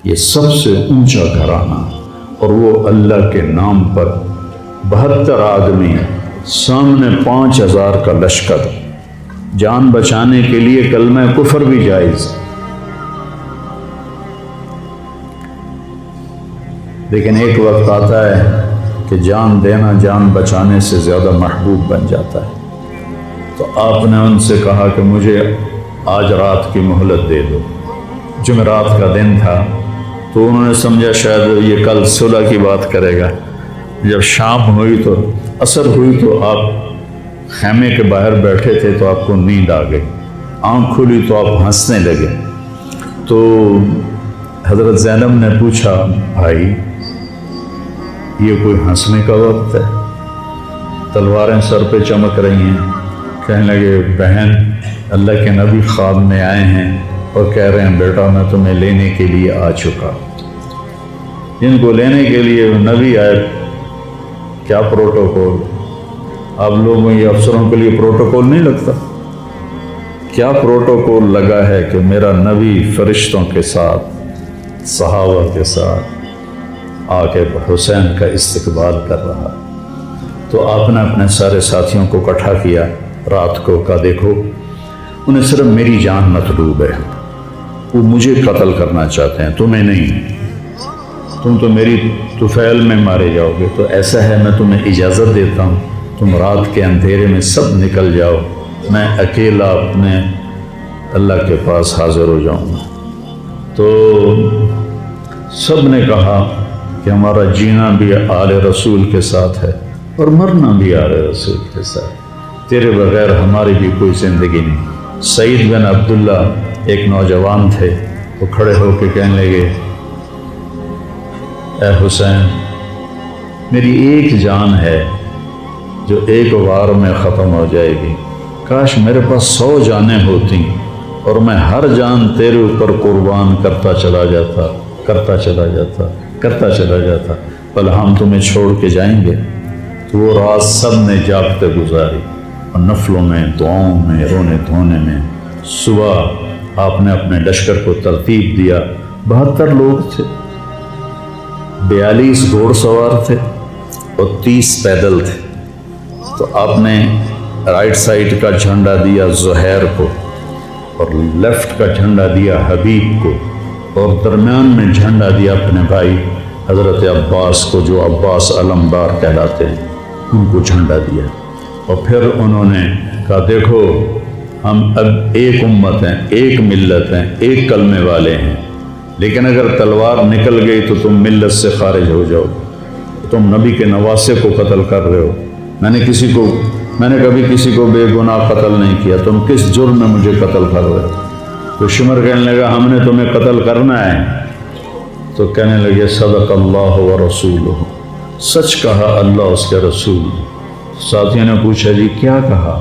یہ سب سے اونچا گھرانہ، اور وہ اللہ کے نام پر 72 آدمی، سامنے 5000 کا لشکر، جان بچانے کے لیے کلمہ کفر بھی جائز، لیکن ایک وقت آتا ہے کہ جان دینا جان بچانے سے زیادہ محبوب بن جاتا ہے۔ تو آپ نے ان سے کہا کہ مجھے آج رات کی مہلت دے دو۔ جمعرات کا دن تھا، تو انہوں نے سمجھا شاید یہ کل صلح کی بات کرے گا۔ جب شام ہوئی تو عصر ہوئی تو آپ خیمے کے باہر بیٹھے تھے تو آپ کو نیند آ گئی، آنکھ کھلی تو آپ ہنسنے لگے۔ تو حضرت زینب نے پوچھا، بھائی یہ کوئی ہنسنے کا وقت ہے؟ تلواریں سر پہ چمک رہی ہیں۔ کہنے لگے، بہن اللہ کے نبی خواب میں آئے ہیں اور کہہ رہے ہیں بیٹا میں تمہیں لینے کے لیے آ چکا۔ جن کو لینے کے لیے نبی آئے، کیا پروٹوکول؟ آپ لوگوں یہ افسروں کے لیے پروٹوکول نہیں لگتا؟ کیا پروٹوکول لگا ہے کہ میرا نبی فرشتوں کے ساتھ، صحابہ کے ساتھ آ کے حسین کا استقبال کر رہا۔ تو آپ نے اپنے سارے ساتھیوں کو اکٹھا کیا رات کو، کہا دیکھو انہیں صرف میری جان مطلوب ہے، وہ مجھے قتل کرنا چاہتے ہیں، تمہیں نہیں۔ تم تو میری طفیل میں مارے جاؤ گے، تو ایسا ہے میں تمہیں اجازت دیتا ہوں، تم رات کے اندھیرے میں سب نکل جاؤ، میں اکیلا اپنے اللہ کے پاس حاضر ہو جاؤں گا۔ تو سب نے کہا کہ ہمارا جینا بھی آل رسول کے ساتھ ہے اور مرنا بھی آل رسول کے ساتھ، تیرے بغیر ہماری بھی کوئی زندگی نہیں۔ سعید بن عبداللہ ایک نوجوان تھے، وہ کھڑے ہو کے کہنے لگے، اے حسین میری ایک جان ہے جو ایک وار میں ختم ہو جائے گی، کاش میرے پاس 100 جانیں ہوتی اور میں ہر جان تیرے اوپر قربان کرتا چلا جاتا، بل ہم تمہیں چھوڑ کے جائیں گے۔ تو وہ رات سب نے جاگتے گزاری اور نفلوں میں، دعاؤں میں، رونے دھونے میں۔ صبح آپ نے اپنے لشکر کو ترتیب دیا، 72 لوگ تھے، 42 گھوڑ سوار تھے اور 30 پیدل تھے۔ تو آپ نے رائٹ سائڈ کا جھنڈا دیا زہیر کو اور لیفٹ کا جھنڈا دیا حبیب کو، اور درمیان میں جھنڈا دیا اپنے بھائی حضرت عباس کو، جو عباس علمدار کہلاتے ہیں، ان کو جھنڈا دیا۔ اور پھر انہوں نے کہا دیکھو ہم اب ایک امت ہیں، ایک ملت ہیں، ایک کلمے والے ہیں، لیکن اگر تلوار نکل گئی تو تم ملت سے خارج ہو جاؤ، تم نبی کے نواسے کو قتل کر رہے ہو، میں نے کبھی کسی کو بے گناہ قتل نہیں کیا، تم کس جرم میں مجھے قتل کر رہے ہو؟ تو شمر کہنے لگا ہم نے تمہیں قتل کرنا ہے۔ تو کہنے لگے صدق اللہ و رسولہ، سچ کہا اللہ اس کے رسول۔ ساتھیوں نے پوچھا جی کیا کہا؟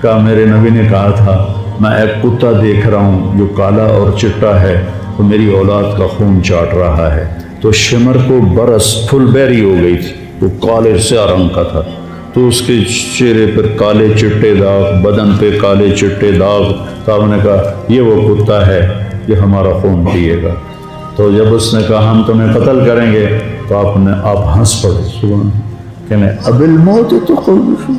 کہا میرے نبی نے کہا تھا میں ایک کتا دیکھ رہا ہوں جو کالا اور چٹا ہے، تو میری اولاد کا خون چاٹ رہا ہے۔ تو شمر کو برس پھل بیری ہو گئی تھی، وہ کالے سیاہ رنگ کا تھا، تو اس کے چہرے پر کالے چٹے داغ، بدن پہ کالے چٹے داغ۔ تو آپ نے کہا یہ وہ کتا ہے، یہ ہمارا خون پیے گا۔ تو جب اس نے کہا ہم تمہیں قتل کریں گے، تو آپ ہنس پڑے، سبحان، کہنے اب الموت تو خوف،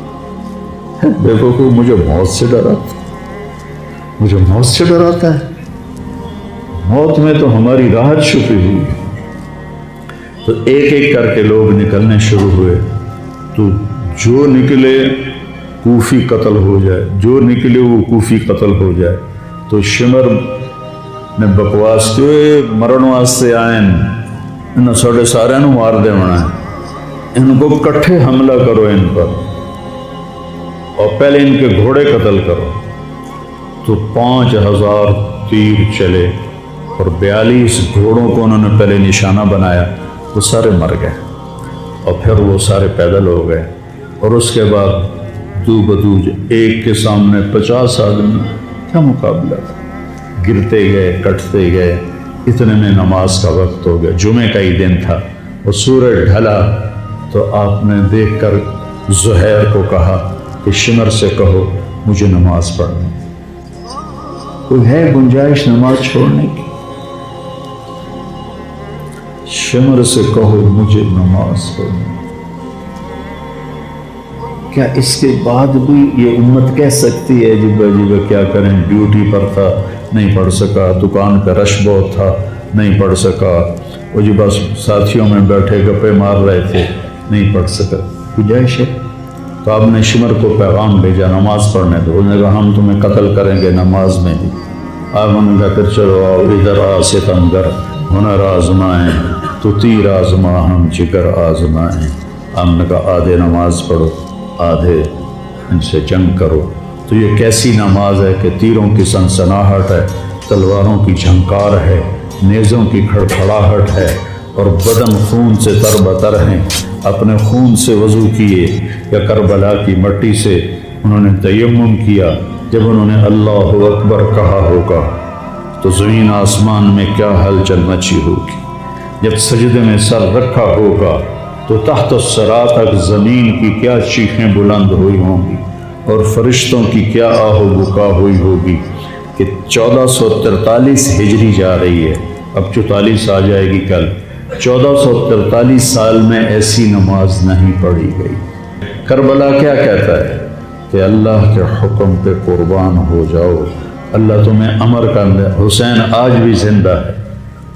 دیکھو کہ مجھے موت سے ڈراتا ہے، موت میں تو ہماری راحت چھپی ہوئی ہے۔ تو ایک ایک کر کے لوگ نکلنے شروع ہوئے، تو جو نکلے کوفی قتل ہو جائے، جو نکلے وہ کوفی قتل ہو جائے۔ تو شمر نے بکواس کی، مرن واسطے آئے ان ساڑھے سارے نو مار دے ہونا ہے، ان کو کٹھے حملہ کرو ان پر، اور پہلے ان کے گھوڑے قتل کرو۔ تو 5000 تیر چلے اور 42 گھوڑوں کو انہوں نے پہلے نشانہ بنایا، وہ سارے مر گئے، اور پھر وہ سارے پیدل ہو گئے۔ اور اس کے بعد دو بدو ایک کے سامنے 50 آدمی، کیا مقابلہ تھا، گرتے گئے، کٹتے گئے، اتنے میں نماز کا وقت ہو گیا، جمعے کا ہی دن تھا، اور سورج ڈھلا۔ تو آپ نے دیکھ کر زہیر کو کہا کہ شمر سے کہو مجھے نماز پڑھنی، کوئی ہے گنجائش نماز چھوڑنے کی؟ شمر سے کہو مجھے نماز پڑھنا۔ کیا اس کے بعد بھی یہ امت کہہ سکتی ہے جی بھائی کیا کریں، ڈیوٹی پر تھا نہیں پڑھ سکا، دکان کا رش بہت تھا نہیں پڑھ سکا، وہ جی بس ساتھیوں میں بیٹھے گپے مار رہے تھے نہیں پڑھ سکا، گنجائش ہے؟ تو آپ نے شمر کو پیغام بھیجا نماز پڑھنے دو، انہوں نے کہا ہم تمہیں قتل کریں گے نماز میں بھی۔ آپ نے کہا پھر چلو آؤ ادھر آ ستمگر، ہنر آزمائیں تو تیر آزما ہم جگر آزمائیں۔ ہم نے کہا آدھے نماز پڑھو آدھے ان سے جنگ کرو۔ تو یہ کیسی نماز ہے کہ تیروں کی سنسناہٹ ہے، تلواروں کی جھنکار ہے، نیزوں کی کھڑکھڑاہٹ ہے، اور بدن خون سے تر بتر ہیں۔ اپنے خون سے وضو کیے یا کربلا کی مٹی سے انہوں نے تیمم کیا۔ جب انہوں نے اللہ اکبر کہا ہوگا تو زمین آسمان میں کیا ہلچل مچی ہوگی۔ جب سجدے میں سر رکھا ہوگا تو تحت الثری تک زمین کی کیا چیخیں بلند ہوئی ہوں گی، اور فرشتوں کی کیا آہ و بکا ہوئی ہوگی کہ 1443 ہجری جا رہی ہے، اب 44 آ جائے گی کل۔ 1443 سال میں ایسی نماز نہیں پڑھی گئی۔ کربلا کیا کہتا ہے کہ اللہ کے حکم پہ قربان ہو جاؤ، اللہ تمہیں امر کر دے۔ حسین آج بھی زندہ ہے،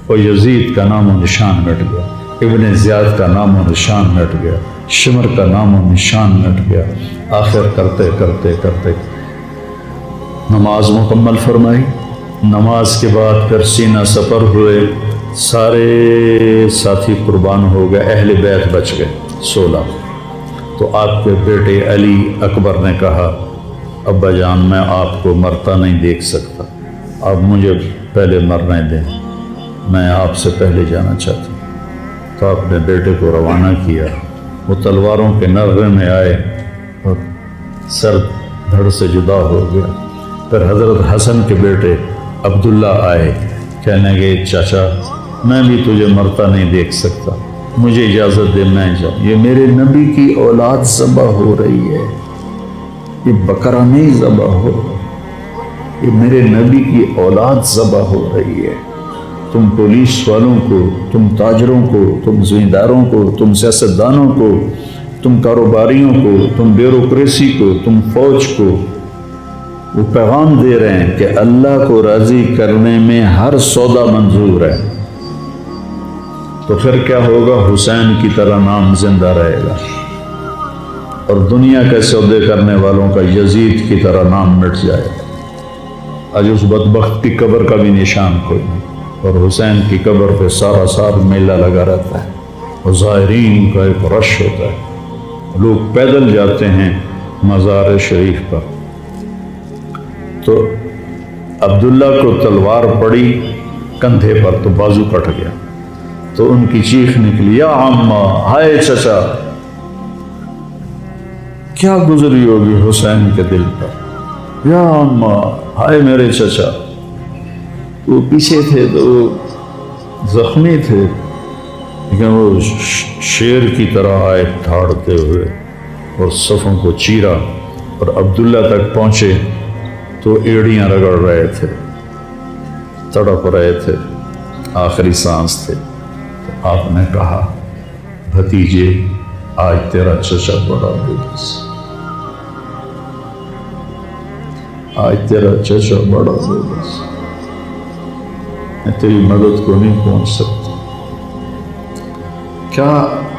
اور یزید کا نام و نشان مٹ گیا، ابن زیاد کا نام و نشان مٹ گیا، شمر کا نام و نشان مٹ گیا۔ آخر کرتے کرتے کرتے نماز مکمل فرمائی۔ نماز کے بعد پھر سینہ سپر ہوئے، سارے ساتھی قربان ہو گئے، اہل بیت بچ گئے 16۔ تو آپ کے بیٹے علی اکبر نے کہا ابا جان میں آپ کو مرتا نہیں دیکھ سکتا، آپ مجھے پہلے مرنے دیں، میں آپ سے پہلے جانا چاہتا ہوں۔ تو آپ نے بیٹے کو روانہ کیا، وہ تلواروں کے نغمے میں آئے اور سر دھڑ سے جدا ہو گیا۔ پھر حضرت حسن کے بیٹے عبداللہ آئے، کہنے لگے چاچا میں بھی تجھے مرتا نہیں دیکھ سکتا، مجھے اجازت دے میں جاؤں، یہ میرے نبی کی اولاد ذبح ہو رہی ہے، یہ بکرا نہیں ذبح ہو رہا، یہ میرے نبی کی اولاد ذبح ہو رہی ہے۔ تم پولیس والوں کو، تم تاجروں کو، تم زمینداروں کو، تم سیاستدانوں کو، تم کاروباریوں کو، تم بیوروکریسی کو، تم فوج کو وہ پیغام دے رہے ہیں کہ اللہ کو راضی کرنے میں ہر سودا منظور ہے۔ تو پھر کیا ہوگا؟ حسین کی طرح نام زندہ رہے گا، اور دنیا کے سودے کرنے والوں کا یزید کی طرح نام مٹ جائے گا۔ آج اس بدبخت کی قبر کا بھی نشان کوئی نہیں، اور حسین کی قبر پہ سارا سال میلہ لگا رہتا ہے، اور زائرین کا ایک رش ہوتا ہے، لوگ پیدل جاتے ہیں مزار شریف پر۔ تو عبداللہ کو تلوار پڑی کندھے پر تو بازو کٹ گیا، تو ان کی چیخ نکلی یا عمّا، ہائے چچا، کیا گزری ہوگی حسین کے دل پر، یا عمّا، ہائے میرے چچا۔ وہ پیچھے تھے تو زخمی تھے، لیکن وہ شیر کی طرح آئے دھاڑتے ہوئے اور صفوں کو چیرا، اور عبداللہ تک پہنچے تو ایڑیاں رگڑ رہے تھے، تڑپ رہے تھے، آخری سانس تھے۔ تو آپ نے کہا بھتیجے آج تیرا چچا بڑا بے بس، آج تیرا چچا بڑا بے بس، میں تیری مدد کو نہیں پہنچ سکتا۔ کیا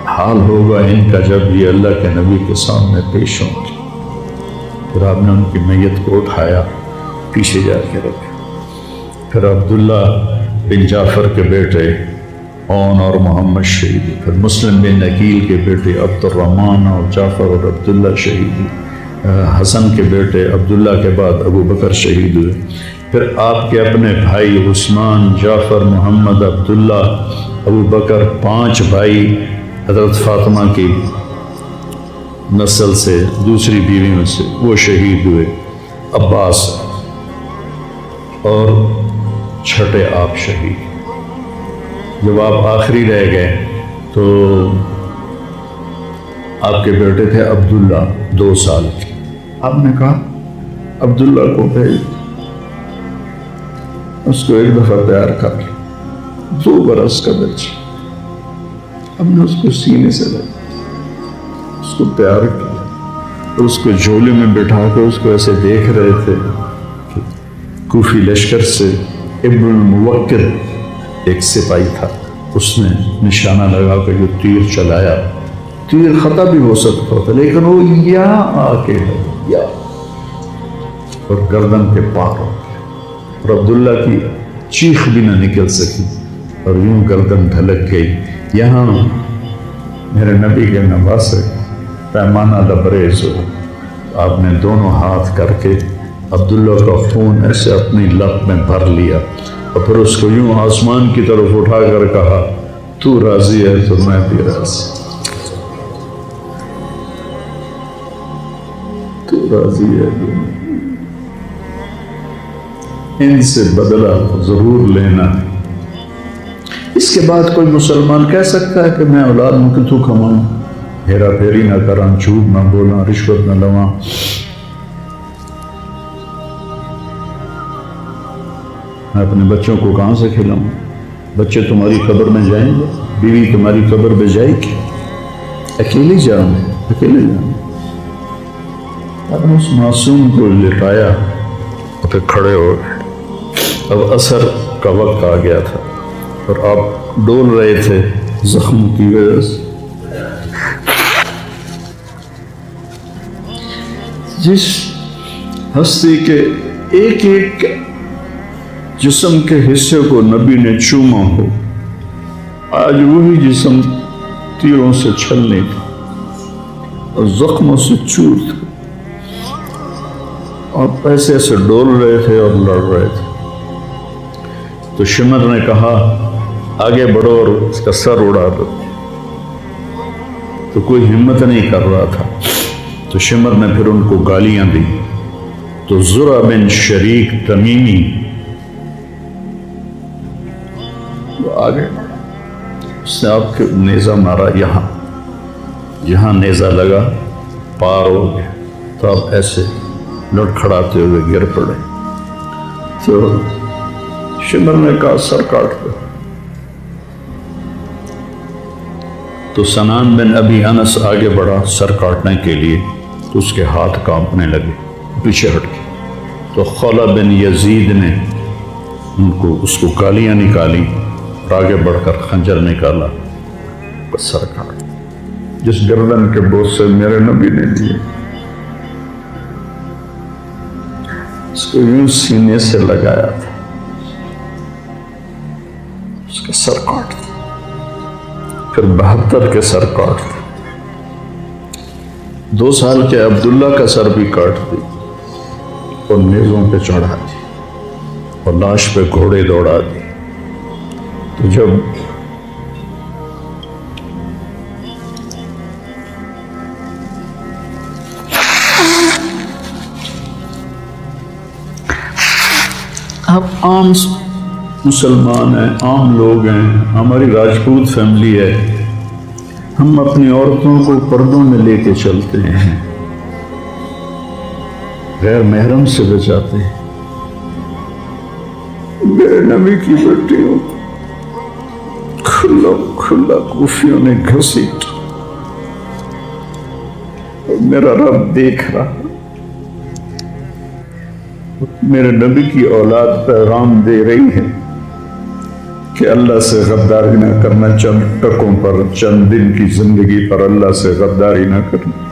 حال ہوگا ان کا جب یہ اللہ کے نبی کے سامنے پیش ہوں گے۔ پھر آپ نے ان کی میت کو اٹھایا، پیچھے جا کے رکھا۔ پھر عبداللہ بن جعفر کے بیٹے اون اور محمد شہید، پھر مسلم بن عقیل کے بیٹے عبد الرحمن اور جعفر اور عبداللہ شہید، حسن کے بیٹے عبداللہ کے بعد ابو بکر شہید ہوئے۔ پھر آپ کے اپنے بھائی عثمان، جعفر، محمد، عبداللہ، ابو بکر، 5 بھائی حضرت فاطمہ کی نسل سے، دوسری بیوی میں سے، وہ شہید ہوئے، عباس، اور چھٹے آپ شہید۔ جب آپ آخری رہ گئے تو آپ کے بیٹے تھے عبداللہ 2 سال کے، آپ نے کہا عبداللہ کو بھیج، اس کو ایک دفعہ پیار کر، 2 برس کا بچہ، ہم نے اس کو سینے سے لگا، اس کو پیار کیا، اور اس کو جھولے میں بٹھا کر اس کو ایسے دیکھ رہے تھے کہ کوفی لشکر سے ابن الموکل ایک سپاہی تھا، اس نے نشانہ لگا کر جو تیر چلایا، تیر خطا بھی ہو سکتا تھا لیکن وہ یہاں آ کے یا اور گردن کے پار ہو گیا، اور عبداللہ کی چیخ بھی نہ نکل سکی اور یوں گردن ڈھلک گئی۔ یہاں میرے نبی کے نواسے پیمانہ لبریز ہو، آپ نے دونوں ہاتھ کر کے عبداللہ کا خون ایسے اپنی لب میں بھر لیا اور پھر اس کو یوں آسمان کی طرف اٹھا کر کہا تو راضی ہے تو میں بھی راضی، تو راضی ہے تو میں۔ ان سے بدلہ ضرور لینا ہے۔ اس کے بعد کوئی مسلمان کہہ سکتا ہے کہ میں اولاد ہوں کہ تو کماؤں، ہیرا پھیری نہ کراں، جھوٹ نہ بولاں، رشوت نہ لواں؟ میں اپنے بچوں کو کہاں سے کھلاؤں؟ بچے تمہاری قبر میں جائیں گے، بیوی تمہاری قبر پہ جائے گی، اکیلے جاؤں، اکیلے جاؤں۔ اب اس معصوم کو لٹایا اور پھر کھڑے ہو گئے۔ اب عصر کا وقت آ گیا تھا اور آپ ڈول رہے تھے زخم کی وجہ سے۔ جس ہستی کے ایک ایک جسم کے حصے کو نبی نے چوما ہو، آج وہی جسم تیروں سے چھلنے تھا اور زخموں سے چور تھا، اور ایسے ایسے ڈول رہے تھے اور لڑ رہے تھے۔ تو شمر نے کہا آگے بڑھو اور اس کا سر اڑا دو، تو کوئی ہمت نہیں کر رہا تھا۔ تو شمر نے پھر ان کو گالیاں دی، تو زرع بن شریک تمیمی وہ آگے، اس نے آپ کے نیزہ مارا، یہاں نیزہ لگا، پار ہو گیا، تو آپ ایسے لڑکھڑاتے ہوئے گر پڑے۔ تو شمر نے کہا سر کاٹ دو، تو سنان بن ابی انس آگے بڑھا سر کاٹنے کے لیے، تو اس کے ہاتھ کانپنے لگے، پیچھے ہٹ گئے۔ تو خولہ بن یزید نے اس کو گالیاں نکالی اور آگے بڑھ کر خنجر نکالا، سر کاٹ، جس گردن کے بوجھ سے میرے نبی نے لیے، اس کو یوں سینے سے لگایا تھا، اس کا سر کاٹ دیا، پھر 72 کے سر کاٹ دیا، 2 سال کے عبداللہ کا سر بھی کاٹ دی اور نیزوں پہ چڑھا دی اور لاش پہ گھوڑے دوڑا دی۔ تو جب آپ عام مسلمان ہیں، عام لوگ ہیں، ہماری راجپوت فیملی ہے، ہم اپنی عورتوں کو پردوں میں لے کے چلتے ہیں، غیر محرم سے بچاتے ہیں۔ میرے نبی کی بیٹیوں کھلا کوفیوں نے گھسیٹ، اور میرا رب دیکھ رہا، میرے نبی کی اولاد پیغام دے رہی ہے کہ اللہ سے غداری نہ کرنا، چند ٹکوں پر، چند دن کی زندگی پر اللہ سے غداری نہ کرنا۔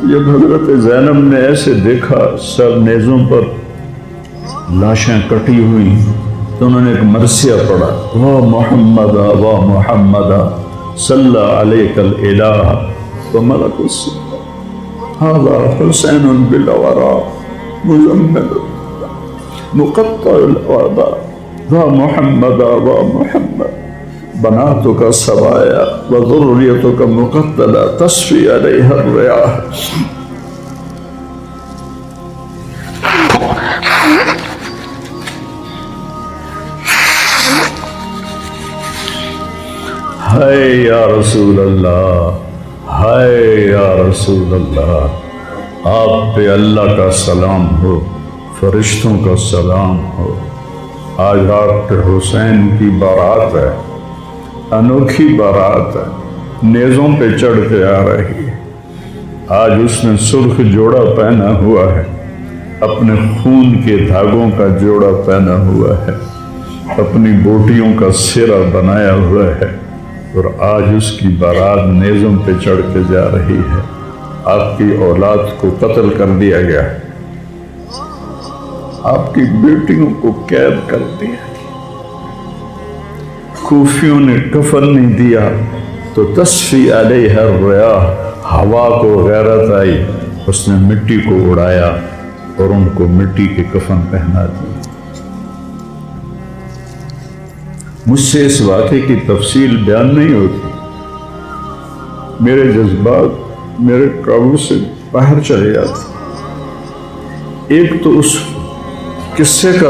جب حضرت زینب نے ایسے دیکھا سب نیزوں پر لاشیں کٹی ہوئی، تو انہوں نے ایک مرثیہ پڑھا، واہ محمد واہ محمد صلی علیک الالہ وملک السماء ھذا حسین بالورا مزمل مقطع الوعداء واہ محمد واہ محمد بناتک سوایا وذریتک مقتلہ تصفی علیہ الریاح۔ ہائے یا رسول اللہ، ہائے یا رسول اللہ، آپ پہ اللہ کا سلام ہو، فرشتوں کا سلام ہو، آج آپ کے حسین کی بارات ہے، انوکھی بارات ہے، نیزوں پہ چڑھ کے آ رہی ہے۔ آج اس نے سرخ جوڑا پہنا ہوا ہے، اپنے خون کے دھاگوں کا جوڑا پہنا ہوا ہے، اپنی بوٹیوں کا سرا بنایا ہوا ہے، اور آج اس کی بارات نیزوں پہ چڑھ کے جا رہی ہے۔ آپ کی اولاد کو قتل کر دیا گیا، آپ کی بیٹیوں کو قید کر دیا، کوفیوں نے کفن نہیں دیا تو تصفی علیہ الریاح، ہوا کو غیرت آئی، اس نے مٹی کو اڑایا اور ان کو مٹی کے کفن پہنا دی۔ مجھ سے اس واقعے کی تفصیل بیان نہیں ہوتی، میرے جذبات میرے قابو سے باہر چلے جاتے۔ ایک تو اس قصے کا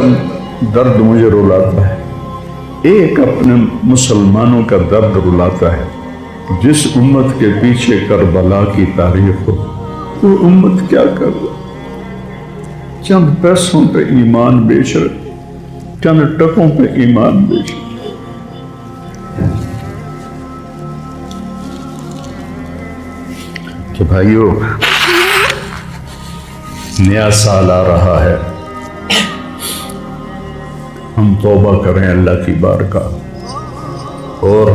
درد مجھے رلاتا ہے، ایک اپنے مسلمانوں کا درد رلاتا ہے۔ جس امت کے پیچھے کربلا کی تاریخ ہو، وہ امت کیا کر رہی؟ چند پیسوں پہ ایمان بیچ رہے، چند ٹکوں پہ ایمان بیچ رہے۔ کہ بھائیو، نیا سال آ رہا ہے، ہم توبہ کریں اللہ کی بارگاہ، اور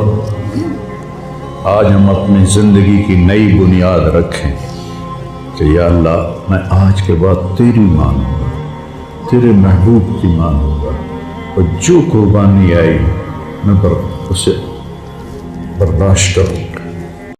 آج ہم اپنی زندگی کی نئی بنیاد رکھیں کہ یا اللہ، میں آج کے بعد تیری مانوں گا، تیرے محبوب کی مانوں گا، اور جو قربانی آئی میں اسے برداشت کروں۔